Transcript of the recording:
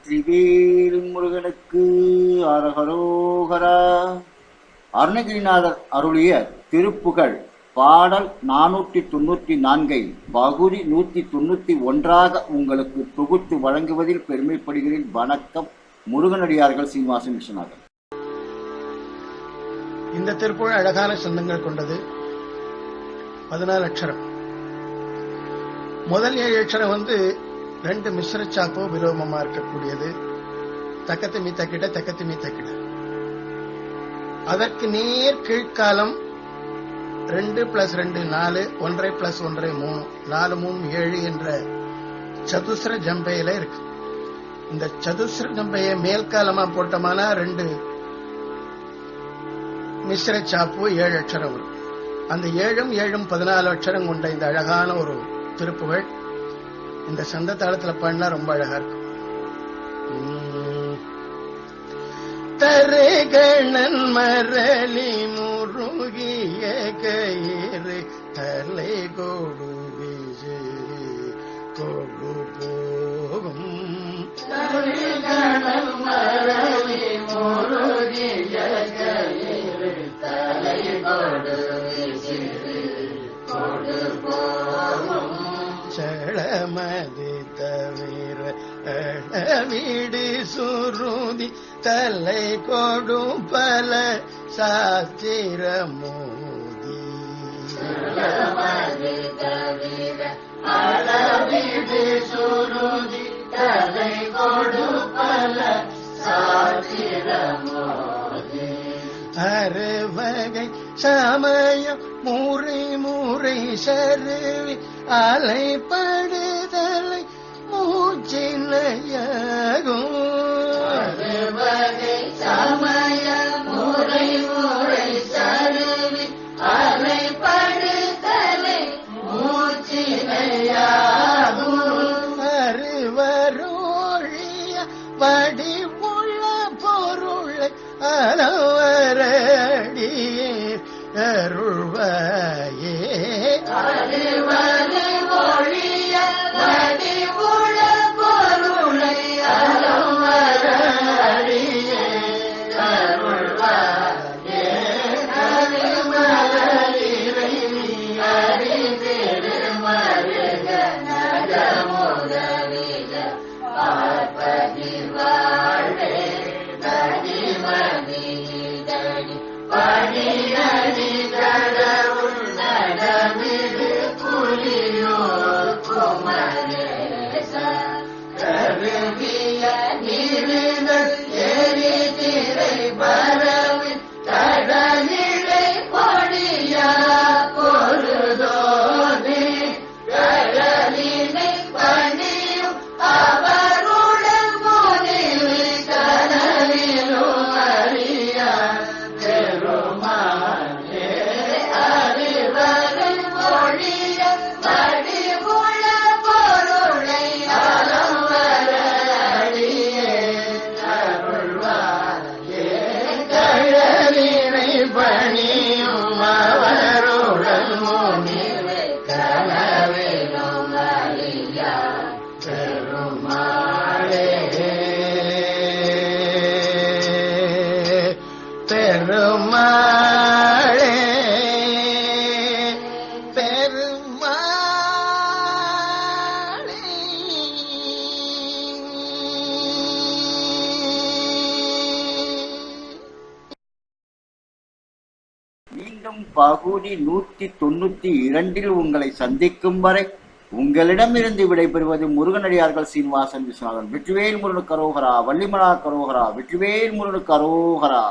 வெற்றிவேல் முருகனுக்கு அரகரோகரா. அருணகிரிநாதர் அருளிய திருப்புகழ் பாடல் 494 பகுதி 191 உங்களுக்கு தொகுத்து வழங்குவதில் பெருமைப்படுகிறேன். வணக்கம். முருகனடியார்கள் சீனிவாசன் விஸ்வநாதன். இந்த திருப்புகழ் அழகான சொந்தங்கள் கொண்டது. 14 அக்ஷரம். முதல் 7 அக்ஷரம் 2 மிஸ்ரச்சாப்போ விலோமமா இருக்கக்கூடியது. தக்கத்திமி தக்கிட தக்கத்திமி தக்கிட. அதற்கு நேர் கீழ்காலம் 2 + 2 4, 1 + 1 3, 4 3 7 என்ற சதுஸ்ர ஜம்பையில இருக்கு. இந்த சதுஸ்ர ஜம்பைய மேல்காலமா போட்டோம்னா 2 மிஸ்ரச்சாப்பு 7 அக்ஷரம் வரும். அந்த 7ம் 7ம் 14 அக்ஷரம் கொண்ட இந்த அழகான ஒரு திருப்புகழ் இந்த சந்த தாளத்துல பாடினா ரொம்ப அழகா இருக்கும். தரைகணன் மரளி முருகிய கயிறு தலை கொடு விஜி கொடு போகும். தரைகணன் மரளி முருகிய கயிறு தலை கொடு விஜி கொடு போகும். சளமதி தவிர வீடு சுருதி தலை கொடும் பல சாஸ்திர மோதி. சளமதி தவிர வீடு சுருதி தலை கொடும் பல சாஸ்திர மோதி. அறுவகை சமயம் முறை முறை சருவி அலைப்படுதலை மூச்சினையாகும். அறுவகை சமயம் முறை முறை சருவி அலைப்படுதலை மூச்சினையாகும். அறுவரோழிய வடிவுள்ள பொருளை அலவரடியே அருள்வாயே. அறுவரை ஒழிய வடிவுள்ள பொருளை அலவரடியே அருள்வாயே. அருமலரிவை அறிந்திரு மருக நகமுதவிக பார்ப்பதி வாழ்வே தனிமதி தனி பணியடி கடவுள் நடமிடு புலியோர் குமரேச. கருவிய நிறுதல் எரி திரை பரவி கடலிடை பொடியா பொருதோனே. கடலினை பணியும் அவருடன் முனிவு கனவிலும் அறியா பெருமானே. அறிவரை ஒழிய வடிவுள்ள பொருளை அலவரடியே அருள்வாயே. கடலினை பணியும் அவருடன் முனிவு கனவிலும் அறியா பெருமாளே. பெருமாளே பெருமாளே. மீண்டும் பகுதி 192 உங்களை சந்திக்கும் வரை உங்களிடமிருந்து விடைபெறுவது முருகனடியார்கள் சீனிவாசன் விஸ்வநாதன். வெற்றிவேல் முருகனுக்கு அரோகரா. வள்ளிமலா கரோகரா. வெற்றிவேல் முருகனுக்கு அரோகரா.